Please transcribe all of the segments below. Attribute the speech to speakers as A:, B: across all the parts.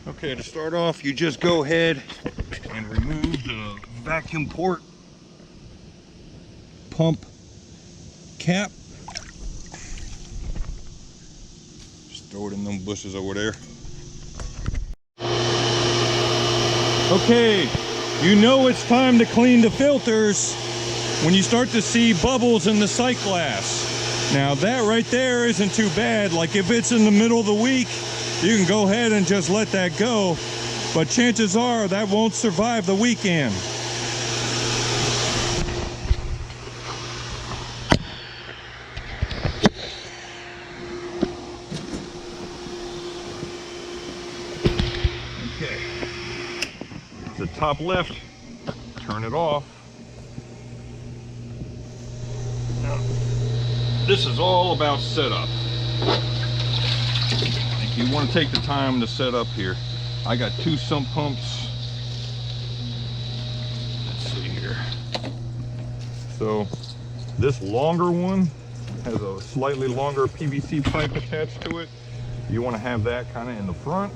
A: Okay, to start off, you just go ahead and remove the vacuum port pump cap. Just throw it in them bushes over there. Okay, you know it's time to clean the filters when you start to see bubbles in the sight glass. Now that right there isn't too bad. Like if it's in the middle of the week, you can go ahead and just let that go. But chances are that won't survive the weekend. Okay, the top left, turn it off. Now, this is all about setup. You want to take the time to set up here. I got 2 sump pumps. Let's see here. So this longer one has a slightly longer PVC pipe attached to it. You want to have that kind of in the front.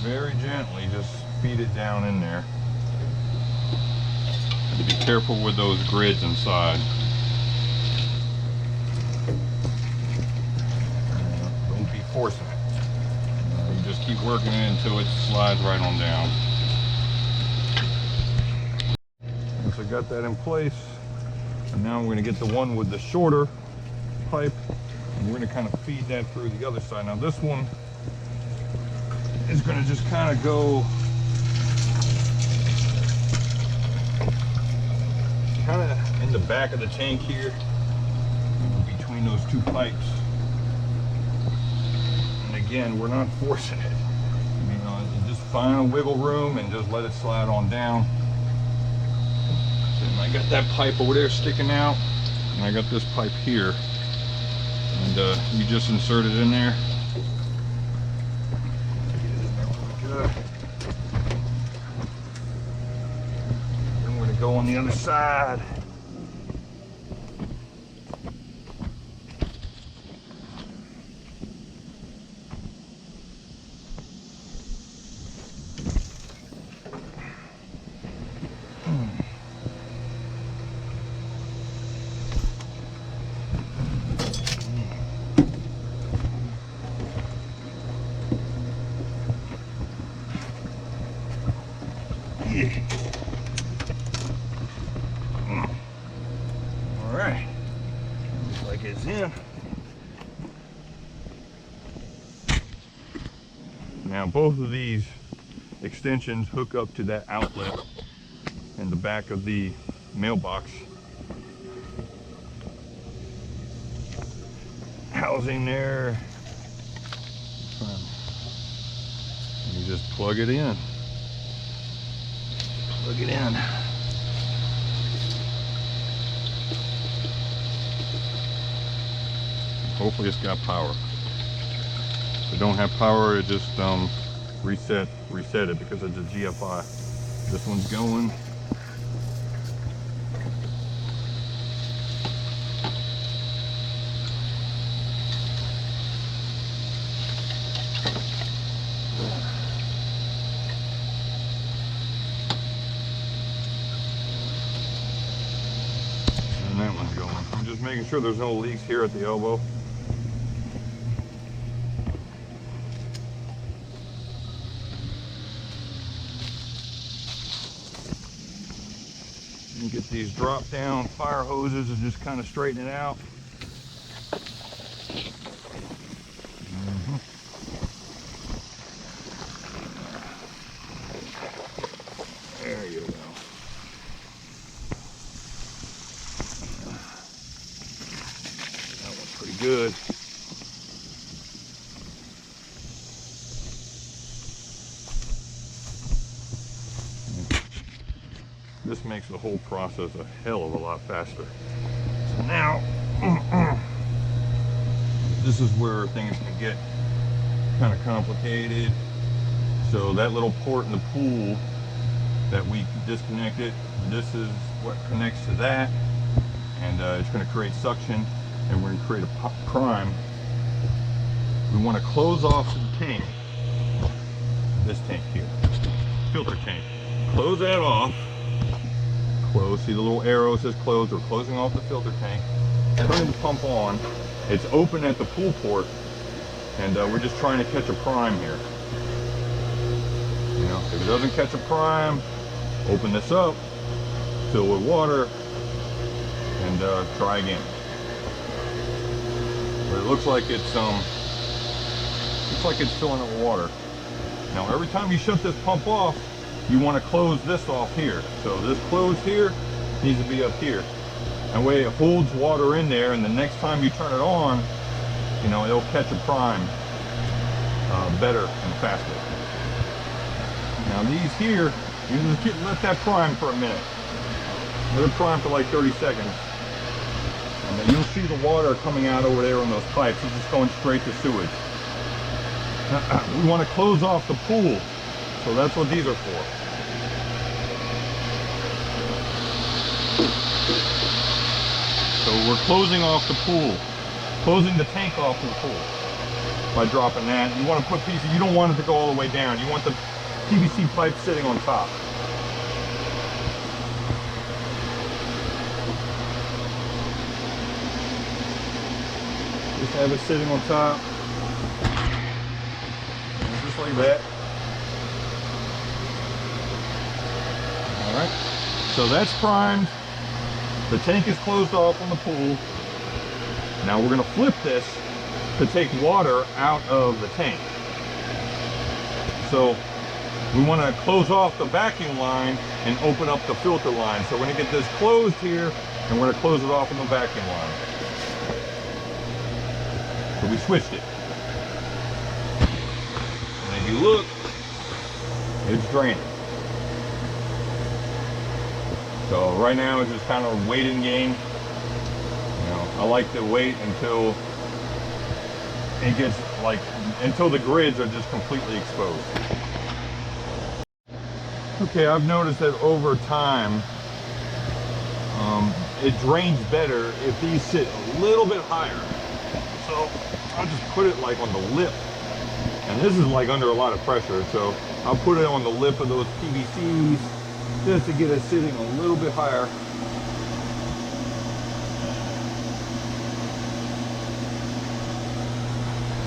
A: Very gently just feed it down in there. And be careful with those grids inside. Don't be forcing it. You just keep working it until it slides right on down. Once I got that in place, and now I'm going to get the one with the shorter pipe, and we're going to kind of feed that through the other side. Now this one is going to just kind of go kind of in the back of the tank here, between those 2 pipes. And again, we're not forcing it. You know, just find a wiggle room and just let it slide on down. And I got that pipe over there sticking out, and I got this pipe here, and you just insert it in there. I'm going to go on the other side. All right, looks like it's in. Now both of these extensions hook up to that outlet in the back of the mailbox housing there. You just plug it in. Plug it in. Hopefully it's got power. If it don't have power, it just reset it because it's a GFI. This one's going. And that one's going. I'm just making sure there's no leaks here at the elbow. You get these drop down fire hoses and just kind of straighten it out. There you go. That one's pretty good. This makes the whole process a hell of a lot faster. So now, this is where things can get kind of complicated. So that little port in the pool that we disconnected, this is what connects to that, and it's going to create suction, and we're going to create a prime. We want to close off the tank, this tank here, filter tank. Close that off. Close. See the little arrow says close. We're closing off the filter tank. Turning the pump on. It's open at the pool port, and we're just trying to catch a prime here. You know, if it doesn't catch a prime, open this up, fill with water, and try again. But it looks like it's filling up with water. Now every time you shut this pump off, you want to close this off here. So this closed here needs to be up here. That way it holds water in there, and the next time you turn it on, you know, it'll catch a prime better and faster. Now these here, you just let that prime for a minute. Let it prime for like 30 seconds. And then you'll see the water coming out over there on those pipes. It's just going straight to sewage. We want to close off the pool. So that's what these are for. So we're closing off the pool. Closing the tank off of the pool by dropping that. You want to put pieces, you don't want it to go all the way down. You want the PVC pipe sitting on top. Just have it sitting on top. Just like that. Alright. So that's primed. The tank is closed off on the pool. Now we're going to flip this to take water out of the tank. So we want to close off the vacuum line and open up the filter line. So we're going to get this closed here, and we're going to close it off on the vacuum line. So we switched it. And if you look, it's draining. So right now it's just kind of a waiting game. You know, I like to wait until it gets until the grids are just completely exposed. Okay, I've noticed that over time, it drains better if these sit a little bit higher. So I'll just put it like on the lip. And this is like under a lot of pressure, so I'll put it on the lip of those PVCs just to get it sitting a little bit higher.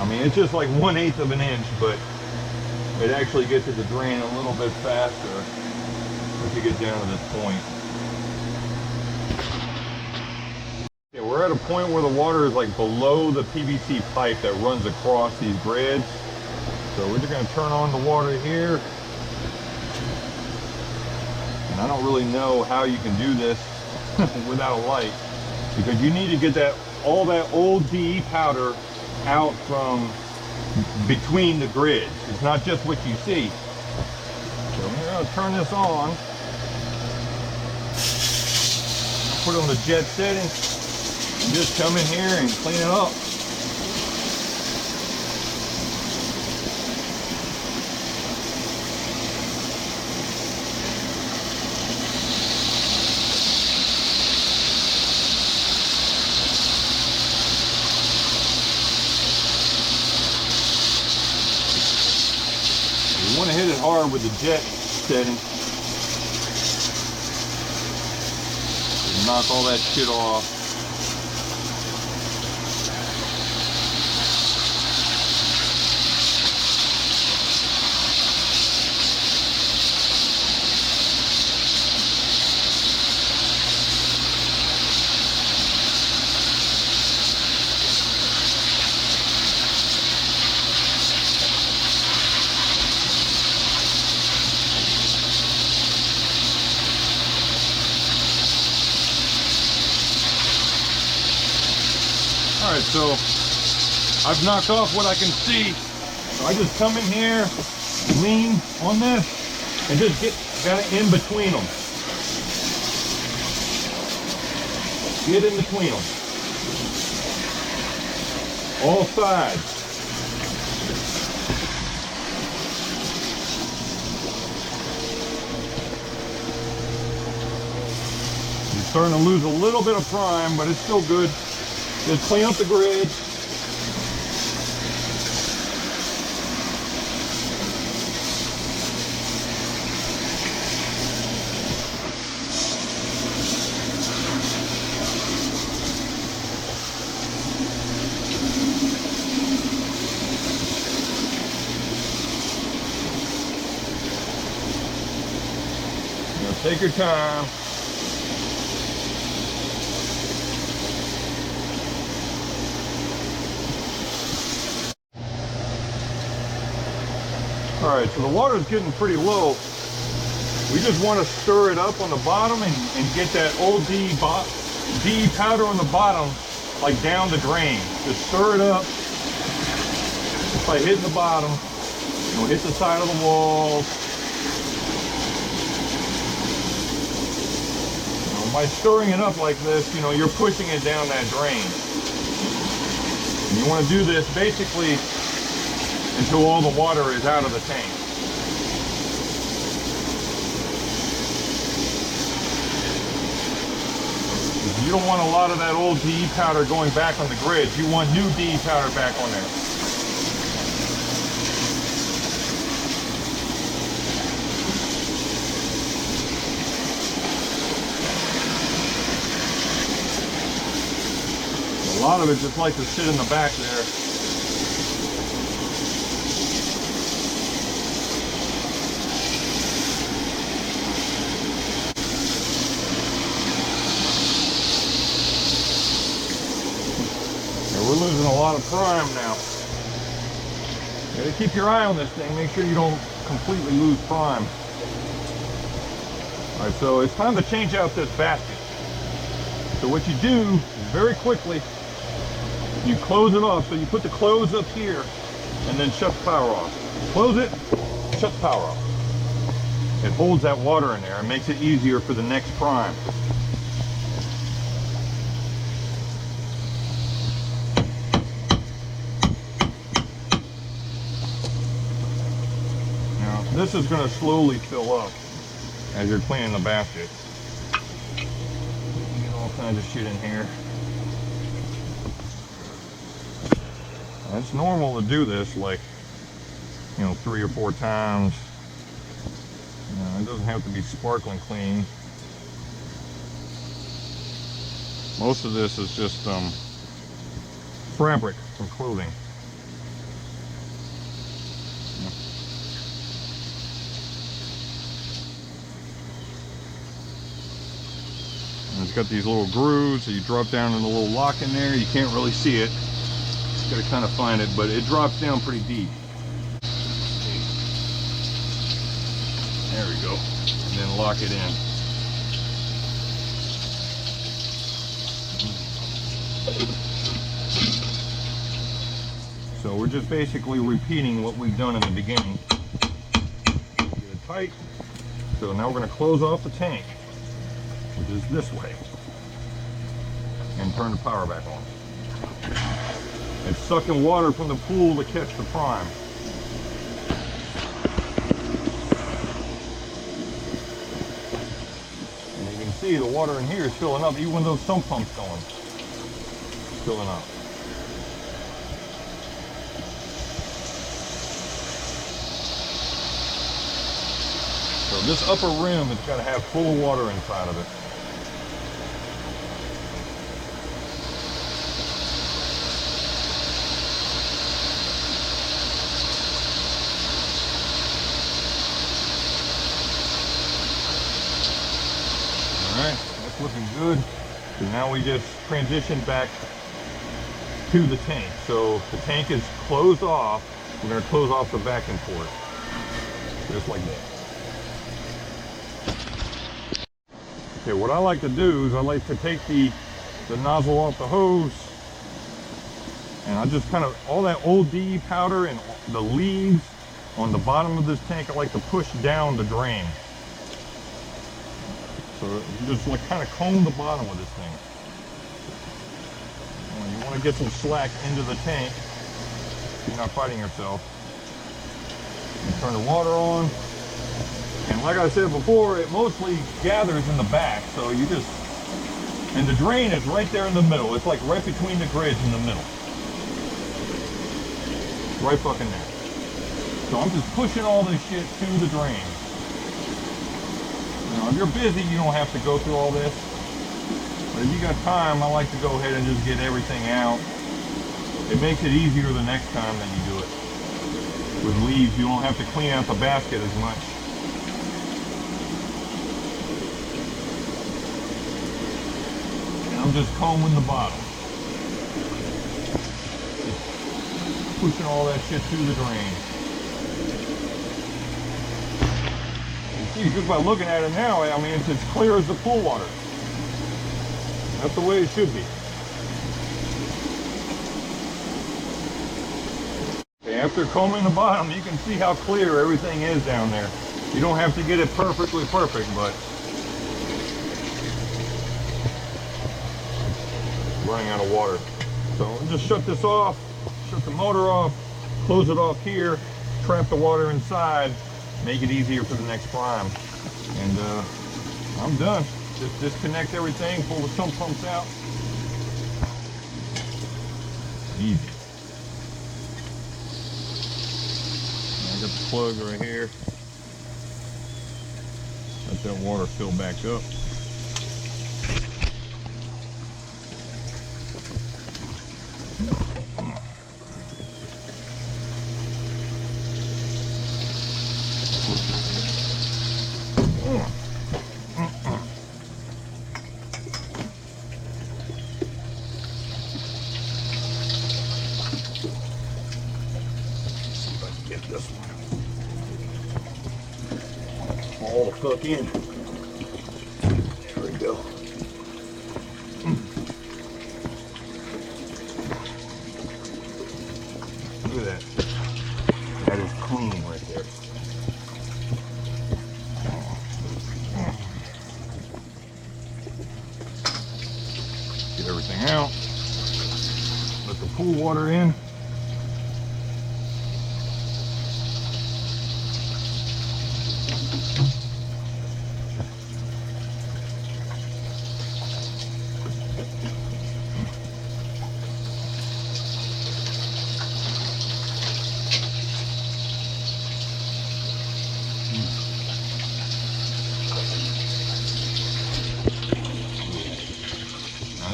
A: I mean, it's just like 1/8 of an inch, but it actually gets it to drain a little bit faster if you get down to this point. Okay, we're at a point where the water is like below the PVC pipe that runs across these grids. So we're just going to turn on the water here. And I don't really know how you can do this without a light, because you need to get all that old DE powder out from between the grids. It's not just what you see. So I'm going to turn this on. Put it on the jet setting. And just come in here and clean it up. You want to hit it hard with the jet setting. Knock all that shit off. Alright, so I've knocked off what I can see. So I just come in here, lean on this, and just get kind of in between them. Get in between them. all sides. You're starting to lose a little bit of prime, but it's still good. Just clean up the grid. Take your time. All right, so the water's getting pretty low. We just want to stir it up on the bottom and get that old D powder on the bottom, like down the drain. Just stir it up. Just by hitting the bottom. You know, hit the side of the walls. By stirring it up like this, you know, you're pushing it down that drain. And you want to do this basically until all the water is out of the tank. You don't want a lot of that old DE powder going back on the grid. You want new DE powder back on there. A lot of it just like to sit in the back there. Yeah, we're losing a lot of prime now. You gotta keep your eye on this thing. Make sure you don't completely lose prime. All right, so it's time to change out this basket. So what you do is very quickly, you close it off. So you put the close up here and then shut the power off. Close it, shut the power off. It holds that water in there and makes it easier for the next prime. Now this is going to slowly fill up as you're cleaning the basket. You get all kinds of shit in here. It's normal to do this like, you know, 3 or 4 times. You know, it doesn't have to be sparkling clean. Most of this is just fabric from clothing. And it's got these little grooves, so you drop down in a little lock in there. You can't really see it. Got to kind of find it, but it drops down pretty deep. There we go. And then lock it in. So we're just basically repeating what we've done in the beginning. Get it tight. So now we're going to close off the tank, which is this way, and turn the power back on. It's sucking water from the pool to catch the prime. And you can see the water in here is filling up, even when those sump pumps going. It's filling up. So this upper rim has got to have full of water inside of it. Alright, that's looking good. So now we just transition back to the tank. So the tank is closed off. We're going to close off the vacuum port. Just like that. Okay, what I like to do is I like to take the nozzle off the hose, and I just kind of, all that old DE powder and the leaves on the bottom of this tank, I like to push down the drain. So you just like kind of comb the bottom of this thing. You want to get some slack into the tank. You're not fighting yourself. You turn the water on. And like I said before, it mostly gathers in the back. So you just, and the drain is right there in the middle. It's like right between the grids in the middle. Right fucking there. So I'm just pushing all this shit to the drain. You know, if you're busy, you don't have to go through all this. But if you got time, I like to go ahead and just get everything out. It makes it easier the next time that you do it. With leaves, you don't have to clean out the basket as much. And I'm just combing the bottom. Just pushing all that shit to the drain. You see, just by looking at it now, I mean, it's as clear as the pool water. That's the way it should be. Okay, after combing the bottom, you can see how clear everything is down there. You don't have to get it perfectly perfect, but running out of water. So I'll just shut this off, shut the motor off, close it off here, trap the water inside, make it easier for the next prime. And I'm done. Just disconnect everything, pull the sump pumps out. Easy. I got the plug right here. Let that water fill back up. Get this one all the fuck in. There we go. Look at that. That is clean right there. Get everything out. Let the pool water in.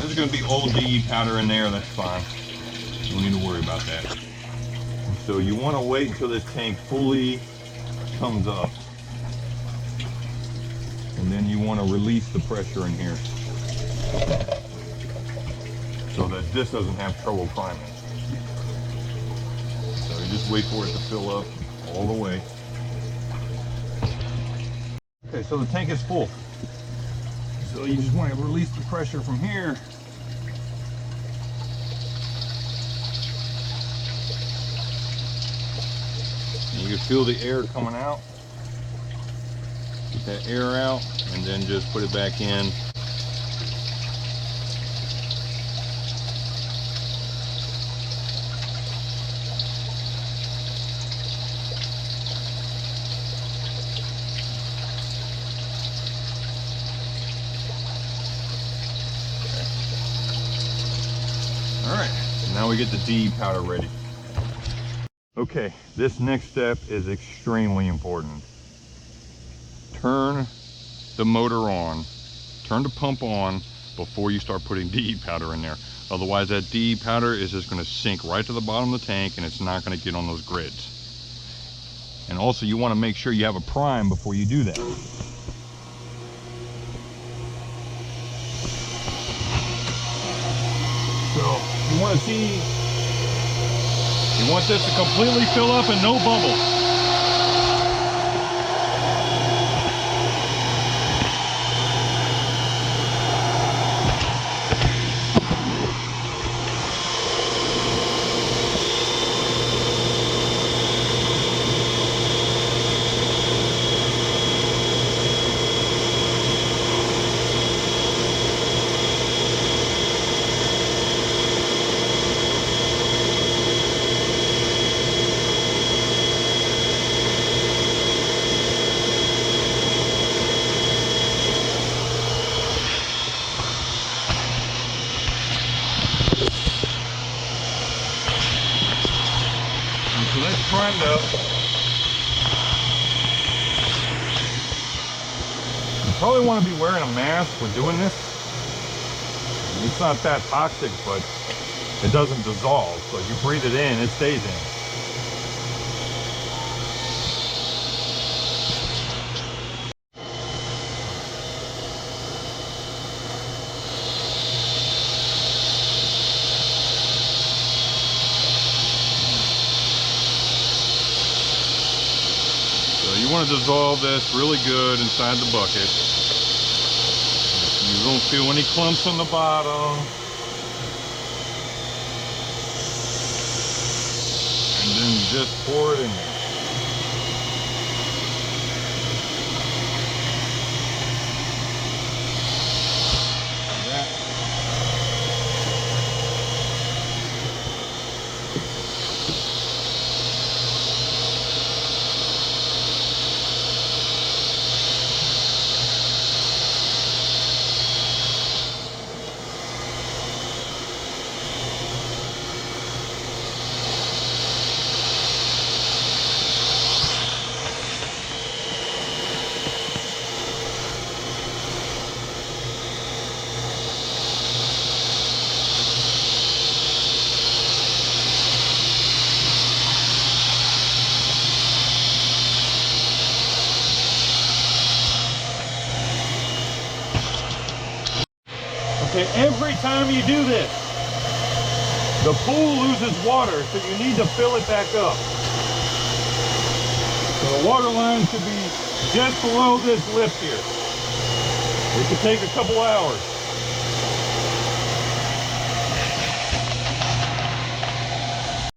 A: There's going to be old DE powder in there, that's fine. You don't need to worry about that. So you want to wait until this tank fully comes up. And then you want to release the pressure in here. So that this doesn't have trouble priming. So you just wait for it to fill up all the way. Okay, so the tank is full. So you just want to release the pressure from here. You can feel the air coming out. Get that air out and then just put it back in. All right, so now we get the DE powder ready. Okay, this next step is extremely important. Turn the motor on, turn the pump on before you start putting DE powder in there. Otherwise that DE powder is just going to sink right to the bottom of the tank and it's not going to get on those grids. And also you want to make sure you have a prime before you do that. So you want to see, you want this to completely fill up and no bubbles. friend up. You probably want to be wearing a mask when doing this. It's not that toxic, but it doesn't dissolve. So you breathe it in, it stays in. You want to dissolve this really good inside the bucket. You don't feel any clumps on the bottom. And then just pour it in there. Like that. Okay, every time you do this, the pool loses water, so you need to fill it back up. So the water line should be just below this lip here. It could take a couple hours.